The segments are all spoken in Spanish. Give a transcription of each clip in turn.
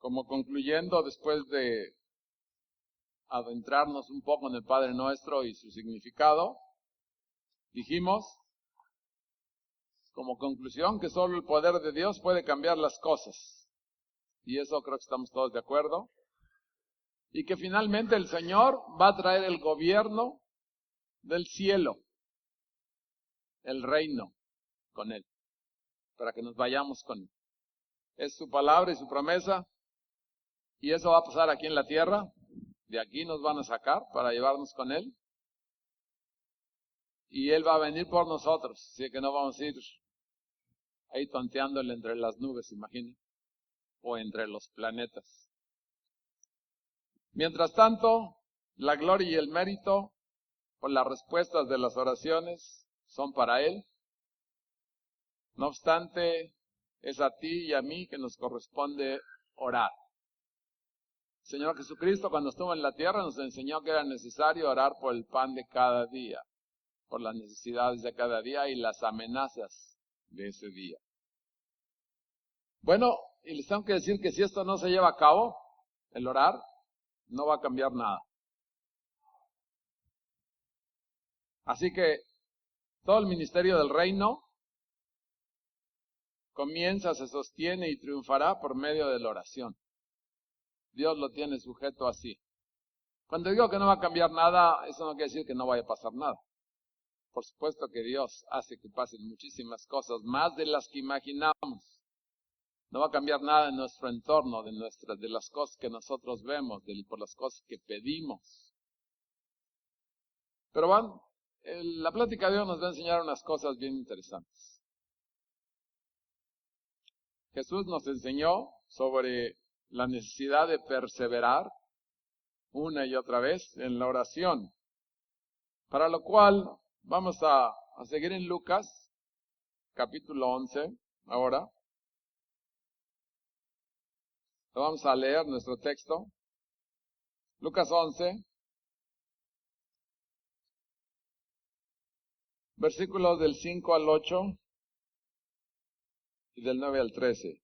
Como concluyendo, después de adentrarnos un poco en el Padre Nuestro y su significado, dijimos, como conclusión, que solo el poder de Dios puede cambiar las cosas. Y eso creo que estamos todos de acuerdo. Y que finalmente el Señor va a traer el gobierno del cielo, el reino, con Él, para que nos vayamos con Él. Es su palabra y su promesa, y eso va a pasar aquí en la tierra. De aquí nos van a sacar para llevarnos con Él, y Él va a venir por nosotros, así que no vamos a ir ahí tonteándole entre las nubes, imaginen, o entre los planetas. Mientras tanto, la gloria y el mérito por las respuestas de las oraciones son para Él. No obstante, es a ti y a mí que nos corresponde orar. El Señor Jesucristo, cuando estuvo en la tierra, nos enseñó que era necesario orar por el pan de cada día, por las necesidades de cada día y las amenazas de ese día. Bueno, y les tengo que decir que si esto no se lleva a cabo, el orar, no va a cambiar nada. Así que todo el ministerio del reino comienza, se sostiene y triunfará por medio de la oración. Dios lo tiene sujeto así. Cuando digo que no va a cambiar nada, eso no quiere decir que no vaya a pasar nada. Por supuesto que Dios hace que pasen muchísimas cosas, más de las que imaginamos. No va a cambiar nada en nuestro entorno, de las cosas que nosotros vemos, por las cosas que pedimos. Pero la plática de hoy nos va a enseñar unas cosas bien interesantes. Jesús nos enseñó sobre la necesidad de perseverar una y otra vez en la oración. Para lo cual vamos a seguir en Lucas, capítulo 11, ahora. Vamos a leer nuestro texto. Lucas 11, versículos del 5 al 8 y del 9 al 13.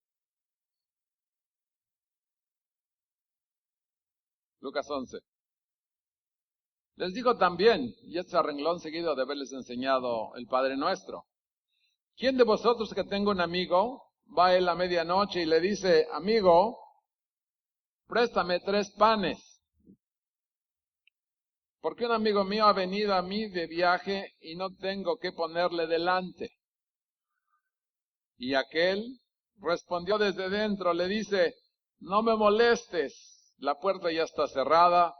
Lucas 11. Les digo también, y este renglón seguido de haberles enseñado el Padre Nuestro: ¿quién de vosotros que tenga un amigo, va a él a medianoche y le dice: amigo, préstame 3 panes, porque un amigo mío ha venido a mí de viaje y no tengo qué ponerle delante? Y aquel respondió desde dentro, le dice: no me molestes, la puerta ya está cerrada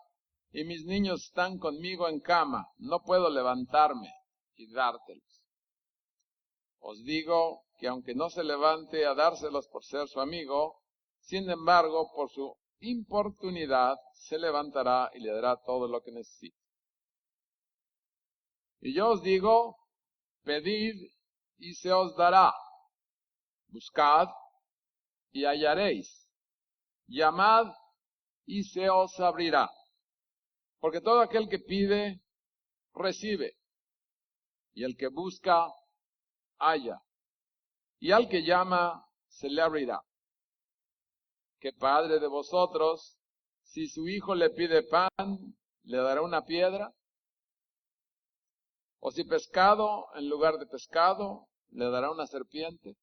y mis niños están conmigo en cama, no puedo levantarme y dártelos. Os digo que aunque no se levante a dárselos por ser su amigo, sin embargo, por su importunidad se levantará y le dará todo lo que necesita. Y yo os digo: pedid y se os dará, buscad y hallaréis, llamad y se os abrirá. Porque todo aquel que pide, recibe, y el que busca, halla, y al que llama, se le abrirá. ¿Qué padre de vosotros, si su hijo le pide pan, le dará una piedra? ¿O si pescado, en lugar de pescado, le dará una serpiente?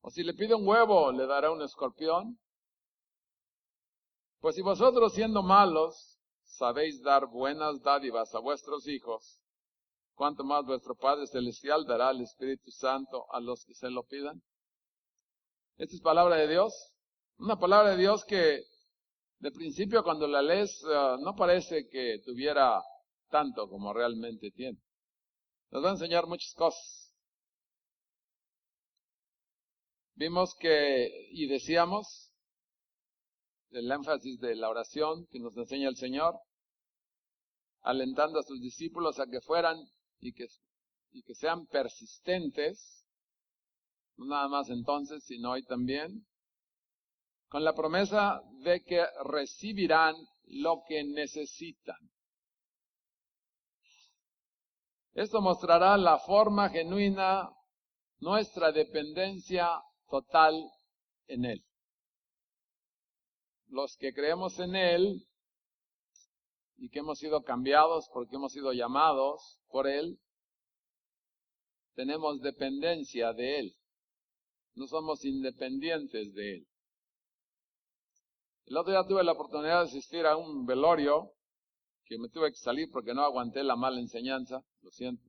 ¿O si le pide un huevo, le dará un escorpión? Pues si vosotros, siendo malos, sabéis dar buenas dádivas a vuestros hijos, ¿cuánto más vuestro Padre Celestial dará el Espíritu Santo a los que se lo pidan? Esta es palabra de Dios. Una palabra de Dios que de principio cuando la lees no parece que tuviera tanto como realmente tiene. Nos va a enseñar muchas cosas. Vimos y decíamos, el énfasis de la oración que nos enseña el Señor, alentando a sus discípulos a que fueran y que sean persistentes, no nada más entonces, sino hoy también, con la promesa de que recibirán lo que necesitan. Esto mostrará la forma genuina, nuestra dependencia total en Él. los que creemos en Él y que hemos sido cambiados porque hemos sido llamados por Él, tenemos dependencia de Él. No somos independientes de Él. El otro día tuve la oportunidad de asistir a un velorio que me tuve que salir porque no aguanté la mala enseñanza, lo siento.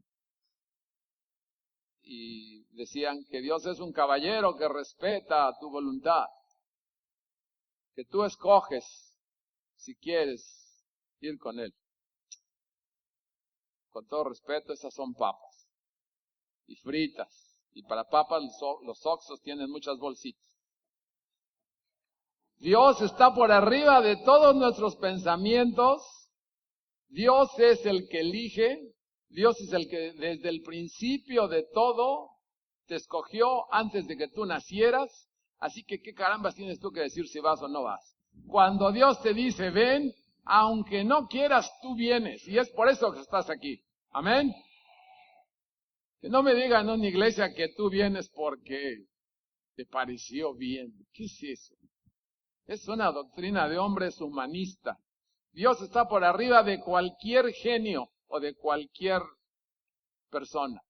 Y decían que Dios es un caballero que respeta tu voluntad, que tú escoges si quieres ir con Él. Con todo respeto, esas son papas y fritas. Y para papas los Oxxos tienen muchas bolsitas. Dios está por arriba de todos nuestros pensamientos. Dios es el que elige. Dios es el que desde el principio de todo te escogió antes de que tú nacieras. Así que qué carambas tienes tú que decir si vas o no vas. Cuando Dios te dice ven, aunque no quieras, tú vienes. Y es por eso que estás aquí. Amén. Que no me digan en una iglesia que tú vienes porque te pareció bien. ¿Qué es eso? Es una doctrina de hombres humanistas. Dios está por arriba de cualquier genio o de cualquier persona.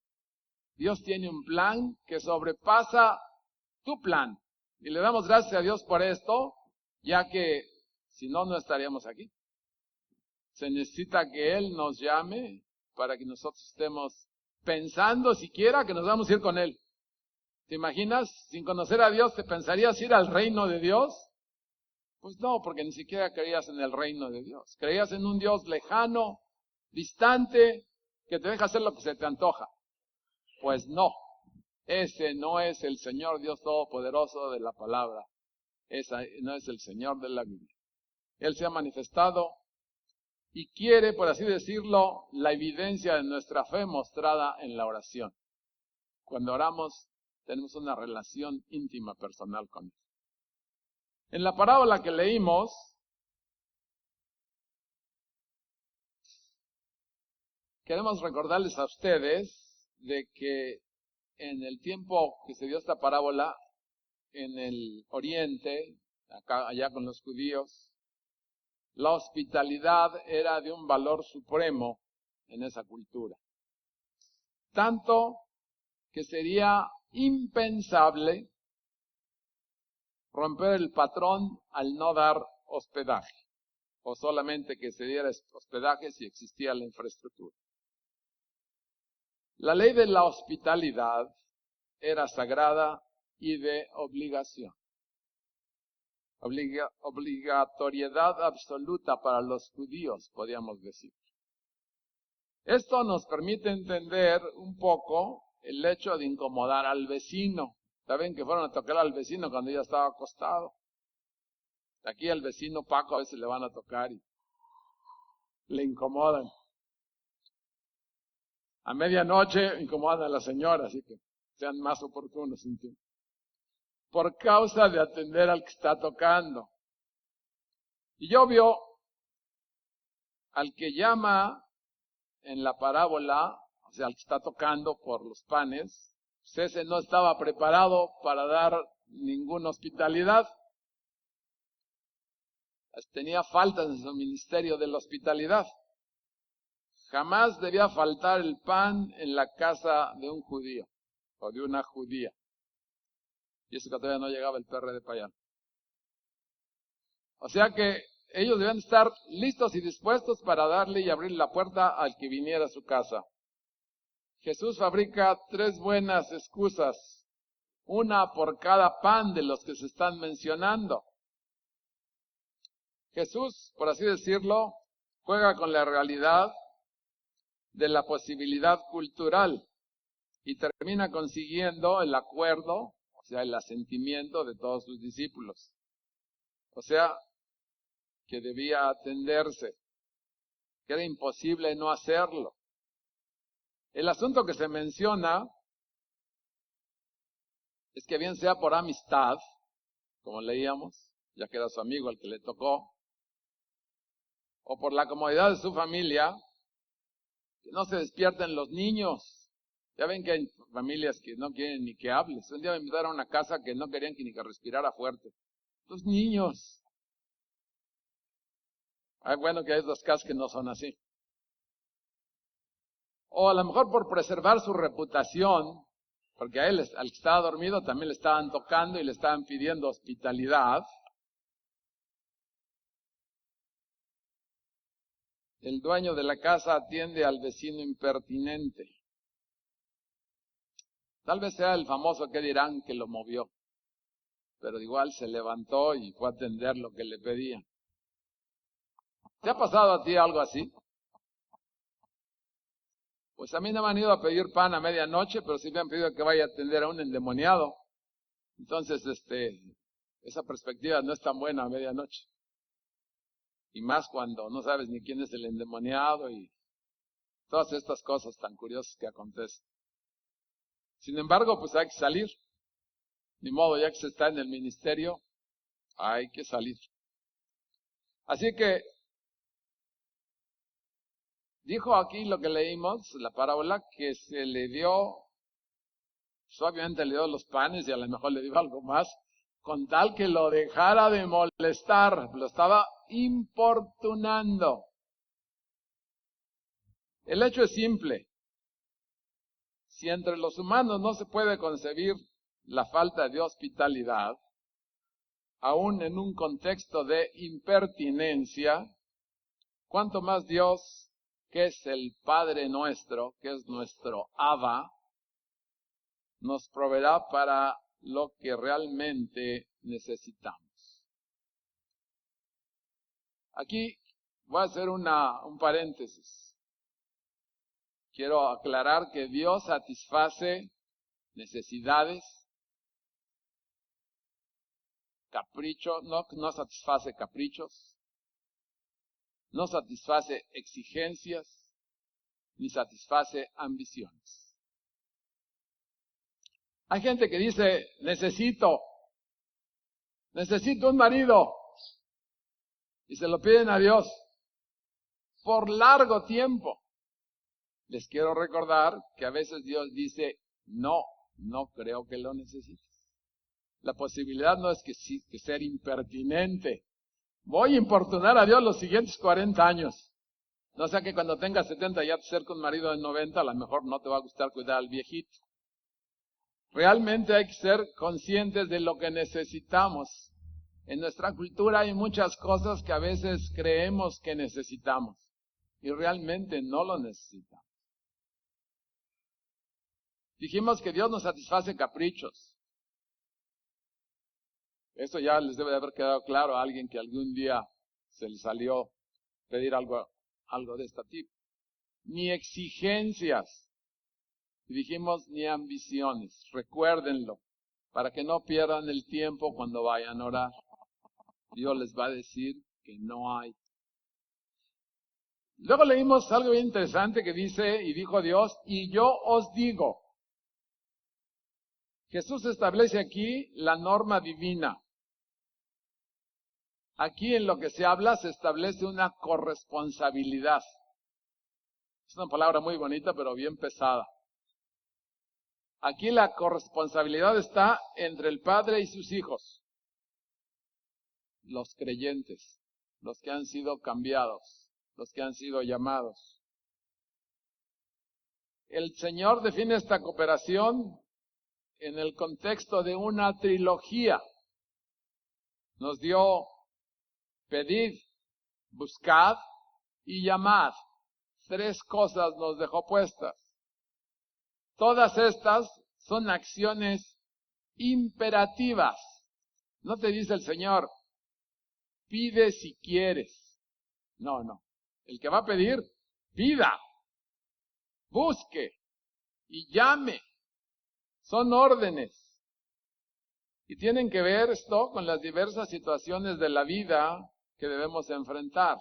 Dios tiene un plan que sobrepasa tu plan. Y le damos gracias a Dios por esto, ya que si no, no estaríamos aquí. Se necesita que Él nos llame para que nosotros estemos pensando siquiera que nos vamos a ir con Él. ¿Te imaginas? Sin conocer a Dios, ¿te pensarías ir al reino de Dios? Pues no, porque ni siquiera creías en el reino de Dios. Creías en un Dios lejano, distante, que te deja hacer lo que se te antoja. Pues no, ese no es el Señor Dios Todopoderoso de la palabra. Ese no es el Señor de la Biblia. Él se ha manifestado y quiere, por así decirlo, la evidencia de nuestra fe mostrada en la oración. Cuando oramos, tenemos una relación íntima personal con Él. En la parábola que leímos, queremos recordarles a ustedes de que en el tiempo que se dio esta parábola, en el oriente, allá con los judíos, la hospitalidad era de un valor supremo en esa cultura. Tanto que sería impensable romper el patrón al no dar hospedaje, o solamente que se diera hospedaje si existía la infraestructura. La ley de la hospitalidad era sagrada y de obligación. Obligatoriedad absoluta para los judíos, podríamos decir. Esto nos permite entender un poco el hecho de incomodar al vecino. ¿Saben que fueron a tocar al vecino cuando ya estaba acostado? Aquí al vecino Paco a veces le van a tocar y le incomodan. A medianoche incomodan a la señora, así que sean más oportunos. Por causa de atender al que está tocando. Y yo veo al que llama en la parábola, o sea, al que está tocando por los panes, pues ese no estaba preparado para dar ninguna hospitalidad. Tenía faltas en su ministerio de la hospitalidad. Jamás debía faltar el pan en la casa de un judío o de una judía. Y eso que todavía no llegaba el PRD para allá. O sea que ellos debían estar listos y dispuestos para darle y abrir la puerta al que viniera a su casa. Jesús fabrica 3 buenas excusas, una por cada pan de los que se están mencionando. Jesús, por así decirlo, juega con la realidad de la posibilidad cultural y termina consiguiendo el acuerdo, o sea, el asentimiento de todos sus discípulos. O sea, que debía atenderse, que era imposible no hacerlo. El asunto que se menciona es que bien sea por amistad, como leíamos, ya que era su amigo el que le tocó, o por la comodidad de su familia, que no se despierten los niños. Ya ven que hay familias que no quieren ni que hables. Un día me invitaron a una casa que no querían que ni que respirara fuerte. Los niños. Bueno, que hay dos casos que no son así. O a lo mejor por preservar su reputación, porque a él, al que estaba dormido, también le estaban tocando y le estaban pidiendo hospitalidad. El dueño de la casa atiende al vecino impertinente. Tal vez sea el famoso que dirán que lo movió, pero igual se levantó y fue a atender lo que le pedían. ¿Te ha pasado a ti algo así? Pues a mí no me han ido a pedir pan a medianoche, pero sí me han pedido que vaya a atender a un endemoniado. Entonces, esa perspectiva no es tan buena a medianoche. Y más cuando no sabes ni quién es el endemoniado y todas estas cosas tan curiosas que acontecen. Sin embargo, pues hay que salir. Ni modo, ya que se está en el ministerio, hay que salir. Así que, dijo aquí lo que leímos, la parábola, que se le dio, suavemente le dio los panes y a lo mejor le dio algo más, con tal que lo dejara de molestar, lo estaba importunando. El hecho es simple. Si entre los humanos no se puede concebir la falta de hospitalidad, aún en un contexto de impertinencia, cuánto más Dios, que es el Padre nuestro, que es nuestro Abba, nos proveerá para lo que realmente necesitamos. Aquí voy a hacer un paréntesis. Quiero aclarar que Dios satisface necesidades, caprichos, no satisface caprichos, no satisface exigencias, ni satisface ambiciones. Hay gente que dice, necesito un marido, y se lo piden a Dios por largo tiempo. Les quiero recordar que a veces Dios dice, no creo que lo necesites. La posibilidad no es que ser impertinente. Voy a importunar a Dios los siguientes 40 años. No sea que cuando tengas 70 ya te acerca un marido de 90, a lo mejor no te va a gustar cuidar al viejito. Realmente hay que ser conscientes de lo que necesitamos. En nuestra cultura hay muchas cosas que a veces creemos que necesitamos y realmente no lo necesitamos. Dijimos que Dios nos satisface caprichos. Esto ya les debe de haber quedado claro a alguien que algún día se le salió pedir algo de este tipo. Ni exigencias. Y dijimos ni ambiciones. Recuérdenlo, para que no pierdan el tiempo cuando vayan a orar. Dios les va a decir que no hay. Luego leímos algo bien interesante que dice, y dijo Dios, y yo os digo. Jesús establece aquí la norma divina. Aquí en lo que se habla se establece una corresponsabilidad. Es una palabra muy bonita, pero bien pesada. Aquí la corresponsabilidad está entre el Padre y sus hijos. Los creyentes, los que han sido cambiados, los que han sido llamados. El Señor define esta cooperación en el contexto de una trilogía. Nos dio pedid, buscad y llamad. 3 cosas nos dejó puestas. Todas estas son acciones imperativas. No te dice el Señor, pide si quieres. No. El que va a pedir, pida, busque y llame. Son órdenes. Y tienen que ver esto con las diversas situaciones de la vida que debemos enfrentar.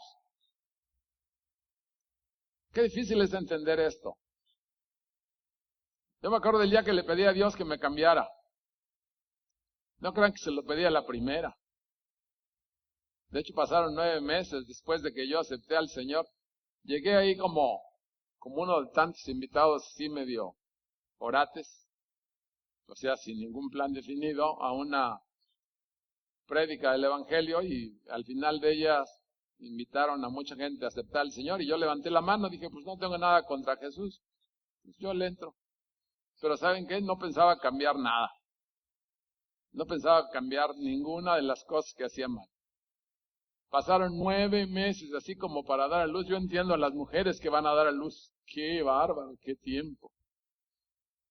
Qué difícil es entender esto. Yo me acuerdo del día que le pedí a Dios que me cambiara. No crean que se lo pedí a la primera. De hecho, pasaron 9 meses después de que yo acepté al Señor. Llegué ahí como uno de tantos invitados así medio orates, o sea, sin ningún plan definido, a una prédica del Evangelio y al final de ellas invitaron a mucha gente a aceptar al Señor y yo levanté la mano, dije, pues no tengo nada contra Jesús, pues yo le entro. Pero ¿saben qué? No pensaba cambiar nada. No pensaba cambiar ninguna de las cosas que hacía mal. Pasaron 9 meses así como para dar a luz. Yo entiendo a las mujeres que van a dar a luz. ¡Qué bárbaro! ¡Qué tiempo!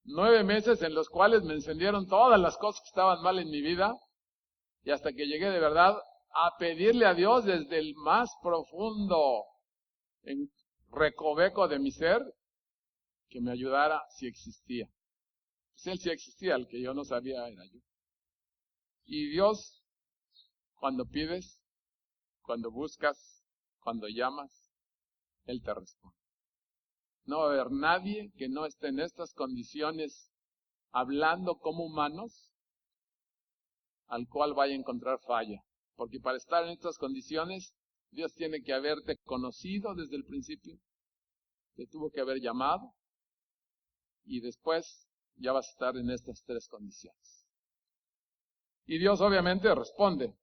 9 meses en los cuales me encendieron todas las cosas que estaban mal en mi vida. Y hasta que llegué de verdad a pedirle a Dios desde el más profundo recoveco de mi ser que me ayudara si existía. Pues Él sí existía, el que yo no sabía era yo. Y Dios, cuando pides, cuando buscas, cuando llamas, Él te responde. No va a haber nadie que no esté en estas condiciones hablando como humanos al cual vaya a encontrar falla. Porque para estar en estas condiciones, Dios tiene que haberte conocido desde el principio, te tuvo que haber llamado y después ya vas a estar en estas 3 condiciones. Y Dios obviamente responde.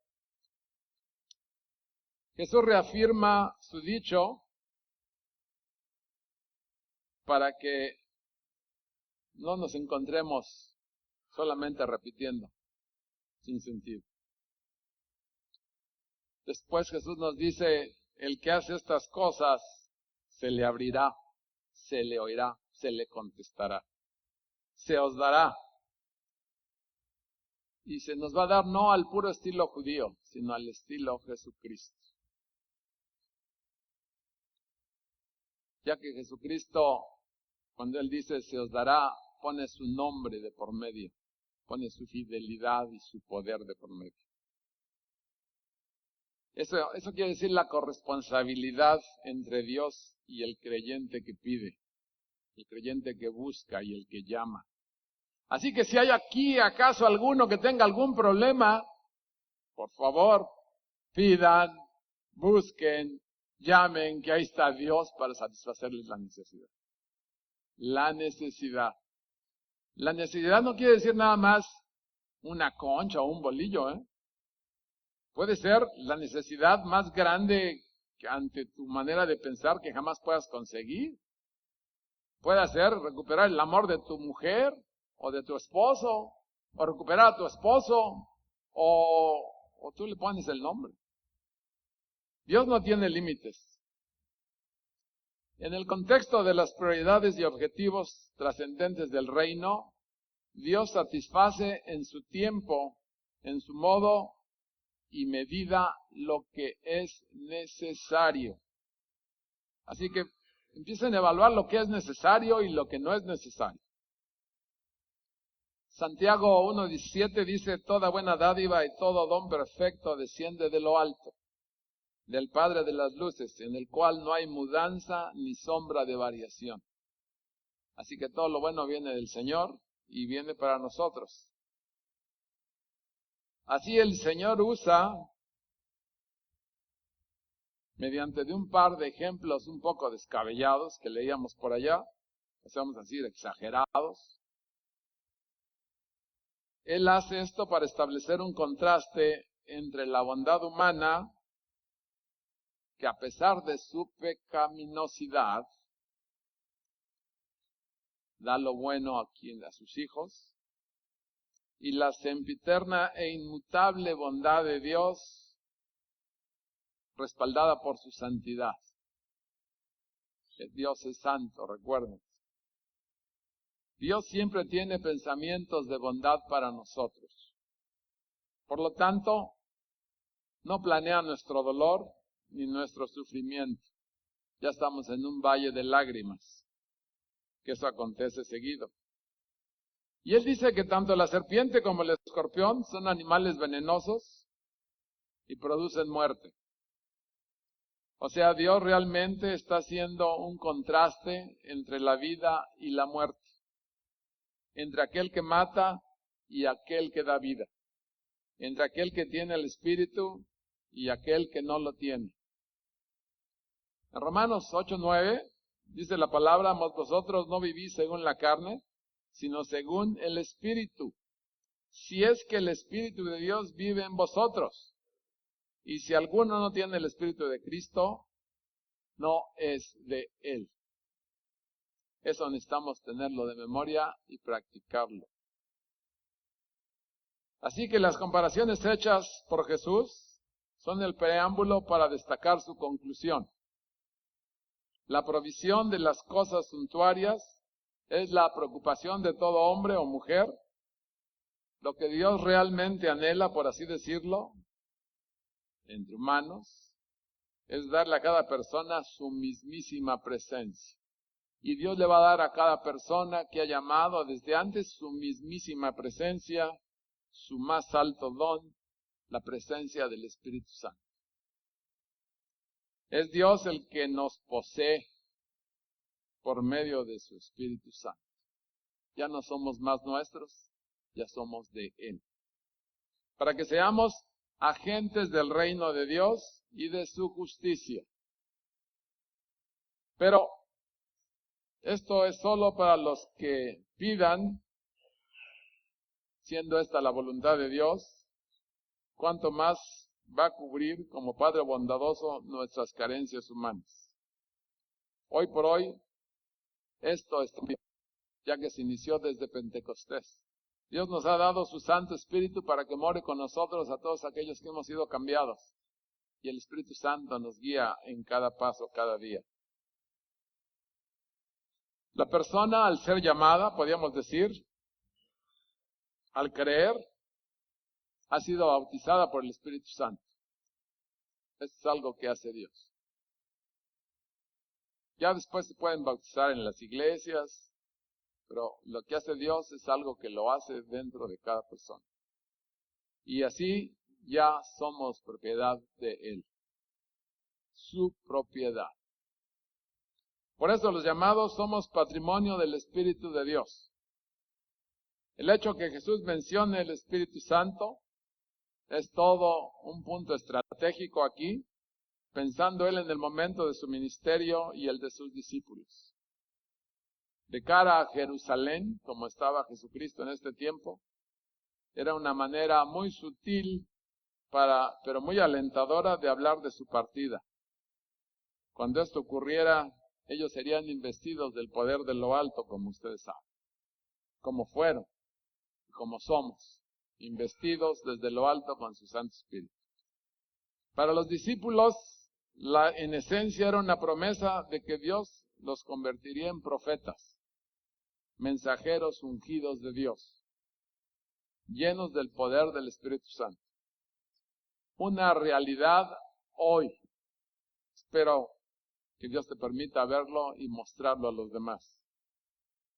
Jesús reafirma su dicho para que no nos encontremos solamente repitiendo, sin sentido. Después Jesús nos dice, el que hace estas cosas, se le abrirá, se le oirá, se le contestará, se os dará. Y se nos va a dar no al puro estilo judío, sino al estilo Jesucristo. Ya que Jesucristo, cuando Él dice se os dará, pone su nombre de por medio, pone su fidelidad y su poder de por medio. Eso quiere decir la corresponsabilidad entre Dios y el creyente que pide, el creyente que busca y el que llama. Así que si hay aquí acaso alguno que tenga algún problema, por favor, pidan, busquen, llamen, que ahí está Dios para satisfacerles la necesidad. La necesidad. La necesidad no quiere decir nada más una concha o un bolillo, Puede ser la necesidad más grande que ante tu manera de pensar que jamás puedas conseguir. Puede ser recuperar el amor de tu mujer o de tu esposo, o recuperar a tu esposo, o tú le pones el nombre. Dios no tiene límites. En el contexto de las prioridades y objetivos trascendentes del reino, Dios satisface en su tiempo, en su modo y medida lo que es necesario. Así que empiecen a evaluar lo que es necesario y lo que no es necesario. Santiago 1:17 dice, toda buena dádiva y todo don perfecto desciende de lo alto, del Padre de las luces, en el cual no hay mudanza ni sombra de variación. Así que todo lo bueno viene del Señor y viene para nosotros. Así el Señor usa, mediante de un par de ejemplos un poco descabellados que leíamos por allá, vamos a decir exagerados, Él hace esto para establecer un contraste entre la bondad humana, que a pesar de su pecaminosidad, da lo bueno a sus hijos, y la sempiterna e inmutable bondad de Dios, respaldada por su santidad. Dios es santo, recuerden. Dios siempre tiene pensamientos de bondad para nosotros. Por lo tanto, no planea nuestro dolor ni nuestro sufrimiento. Ya estamos en un valle de lágrimas, que eso acontece seguido. Y Él dice que tanto la serpiente como el escorpión son animales venenosos y producen muerte. O sea, Dios realmente está haciendo un contraste entre la vida y la muerte, entre aquel que mata y aquel que da vida, entre aquel que tiene el Espíritu y aquel que no lo tiene. En Romanos 8:9 dice la palabra, mas vosotros no vivís según la carne, sino según el Espíritu, si es que el Espíritu de Dios vive en vosotros. Y si alguno no tiene el Espíritu de Cristo, no es de Él. Eso necesitamos tenerlo de memoria y practicarlo. Así que las comparaciones hechas por Jesús son el preámbulo para destacar su conclusión. La provisión de las cosas suntuarias es la preocupación de todo hombre o mujer. Lo que Dios realmente anhela, por así decirlo, entre humanos, es darle a cada persona su mismísima presencia. Y Dios le va a dar a cada persona que ha llamado desde antes su mismísima presencia, su más alto don, la presencia del Espíritu Santo. Es Dios el que nos posee por medio de su Espíritu Santo. Ya no somos más nuestros, ya somos de Él. Para que seamos agentes del reino de Dios y de su justicia. Pero esto es solo para los que pidan, siendo esta la voluntad de Dios, cuanto más va a cubrir como Padre bondadoso nuestras carencias humanas. Hoy por hoy, esto está bien, ya que se inició desde Pentecostés. Dios nos ha dado su Santo Espíritu para que more con nosotros a todos aquellos que hemos sido cambiados. Y el Espíritu Santo nos guía en cada paso, cada día. La persona, al ser llamada, podríamos decir, al creer, ha sido bautizada por el Espíritu Santo. Esto es algo que hace Dios. Ya después se pueden bautizar en las iglesias, pero lo que hace Dios es algo que lo hace dentro de cada persona. Y así ya somos propiedad de Él. Su propiedad. Por eso los llamados somos patrimonio del Espíritu de Dios. El hecho que Jesús mencione el Espíritu Santo es todo un punto estratégico aquí, pensando Él en el momento de su ministerio y el de sus discípulos. De cara a Jerusalén, como estaba Jesucristo en este tiempo, era una manera muy sutil, pero muy alentadora de hablar de su partida. Cuando esto ocurriera, ellos serían investidos del poder de lo alto, como ustedes saben, como fueron, como somos, investidos desde lo alto con su Santo Espíritu. Para los discípulos, en esencia era una promesa de que Dios los convertiría en profetas, mensajeros ungidos de Dios, llenos del poder del Espíritu Santo. Una realidad hoy. Espero que Dios te permita verlo y mostrarlo a los demás.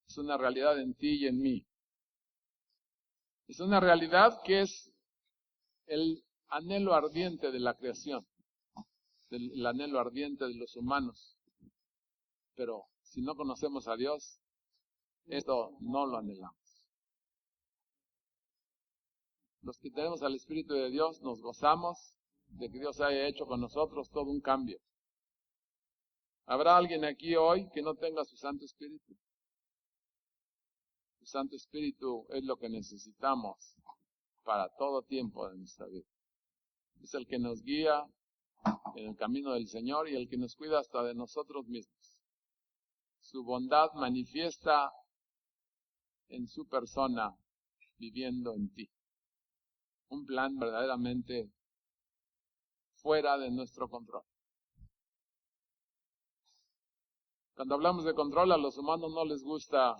Es una realidad en ti y en mí. Es una realidad que es el anhelo ardiente de la creación, el anhelo ardiente de los humanos. Pero si no conocemos a Dios, esto no lo anhelamos. Los que tenemos al Espíritu de Dios nos gozamos de que Dios haya hecho con nosotros todo un cambio. ¿Habrá alguien aquí hoy que no tenga su Santo Espíritu? Su Santo Espíritu es lo que necesitamos para todo tiempo de nuestra vida. Es el que nos guía en el camino del Señor y el que nos cuida hasta de nosotros mismos. Su bondad manifiesta en su persona viviendo en ti. Un plan verdaderamente fuera de nuestro control. Cuando hablamos de control, a los humanos no les gusta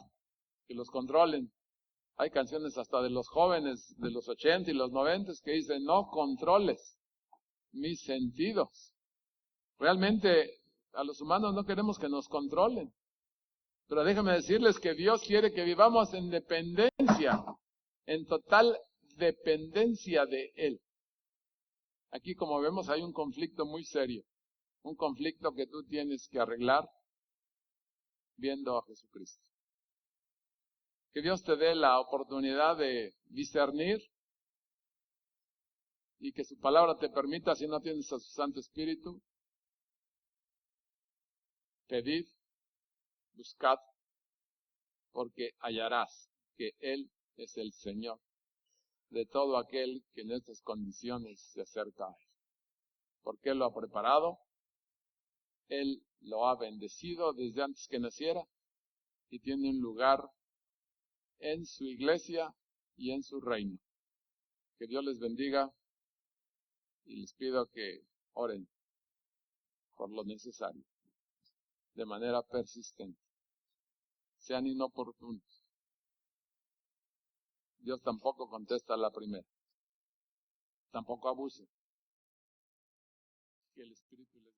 que los controlen. Hay canciones hasta de los jóvenes de los 80 y los 90 que dicen, no controles mis sentidos. Realmente a los humanos no queremos que nos controlen. Pero déjenme decirles que Dios quiere que vivamos en dependencia, en total dependencia de Él. Aquí, como vemos, hay un conflicto muy serio. Un conflicto que tú tienes que arreglar viendo a Jesucristo. Que Dios te dé la oportunidad de discernir y que su palabra te permita, si no tienes a su Santo Espíritu, pedid, buscad, porque hallarás que Él es el Señor de todo aquel que en estas condiciones se acerca a Él. porque Él lo ha preparado, Él lo ha bendecido desde antes que naciera y tiene un lugar en su iglesia y en su reino. Que Dios les bendiga y les pido que oren por lo necesario, de manera persistente. Sean inoportunos. Dios tampoco contesta a la primera. Tampoco abuse. Que el Espíritu les